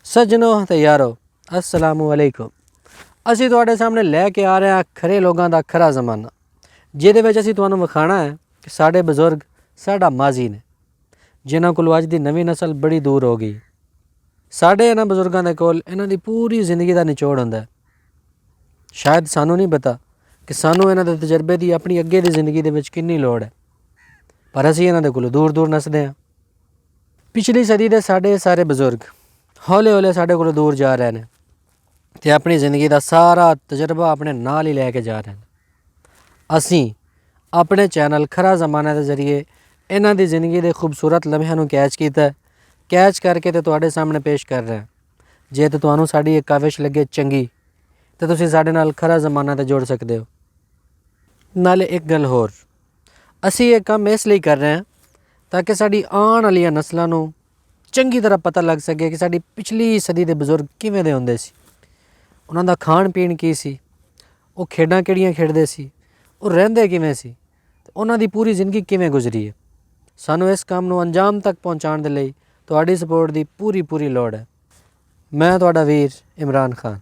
सज्जनों ते यारो अस्सलामु अलैकुम। असी तुहाडे सामने लैके आ रहे हैं खरे लोगों का खरा जमाना, जिहदे विच असी तुहानूं विखाना है कि साडे बजुर्ग साडा माजी ने, जिन्हां कोलों अज दी नवीं नस्ल बड़ी दूर हो गई। साडे इन्हां बजुर्गों दे कोल इन्हां दी पूरी जिंदगी का निचोड़ हुंदा है। शायद सानूं नहीं पता कि सानूं इन्हां दे तजर्बे दी अपनी अगे दी जिंदगी दे विच किन्नी लोड़ है, पर असी इन्हां दे कोलों दूर दूर नसदे हां। पिछली सदी दे साडे सारे बजुर्ग हौले हौले साडे कोलों दूर जा रहे हैं ते अपनी जिंदगी का सारा तजर्बा अपने नाल ही लैके जा रहे हैं। असी अपने चैनल खरा जमाना के जरिए इन्हां दी जिंदगी के खूबसूरत लम्हिਆਂ ਨੂੰ कैच कीता है, कैच करके तो तुहाडे सामने पेश कर रहे हैं। जे तो तुहानूं साडी एक काविश लगे चंगी तो तुसीं साडे नाल खरा जमाना ते जोड़ सकते हो। नाले एक गल होर, असी ये काम इसलिए कर रहे हैं ताकि साडी आने वाली नस्लों को चंगी तरह पता लग सके कि साडी पिछली सदी के बजुर्ग किवें दे हुंदे सी, उन्हां दा खाण पीण की सी, वो खेडां किहड़ियां खेडदे सी, वो रहिंदे किवें सी, उन्हां दी पूरी जिंदगी किवें गुजरी है। सानूं इस काम नूं अंजाम तक पहुँचाउण दे लई तुहाडी सपोर्ट दी पूरी पूरी लोड़ है। मैं तुहाडा वीर इमरान खान।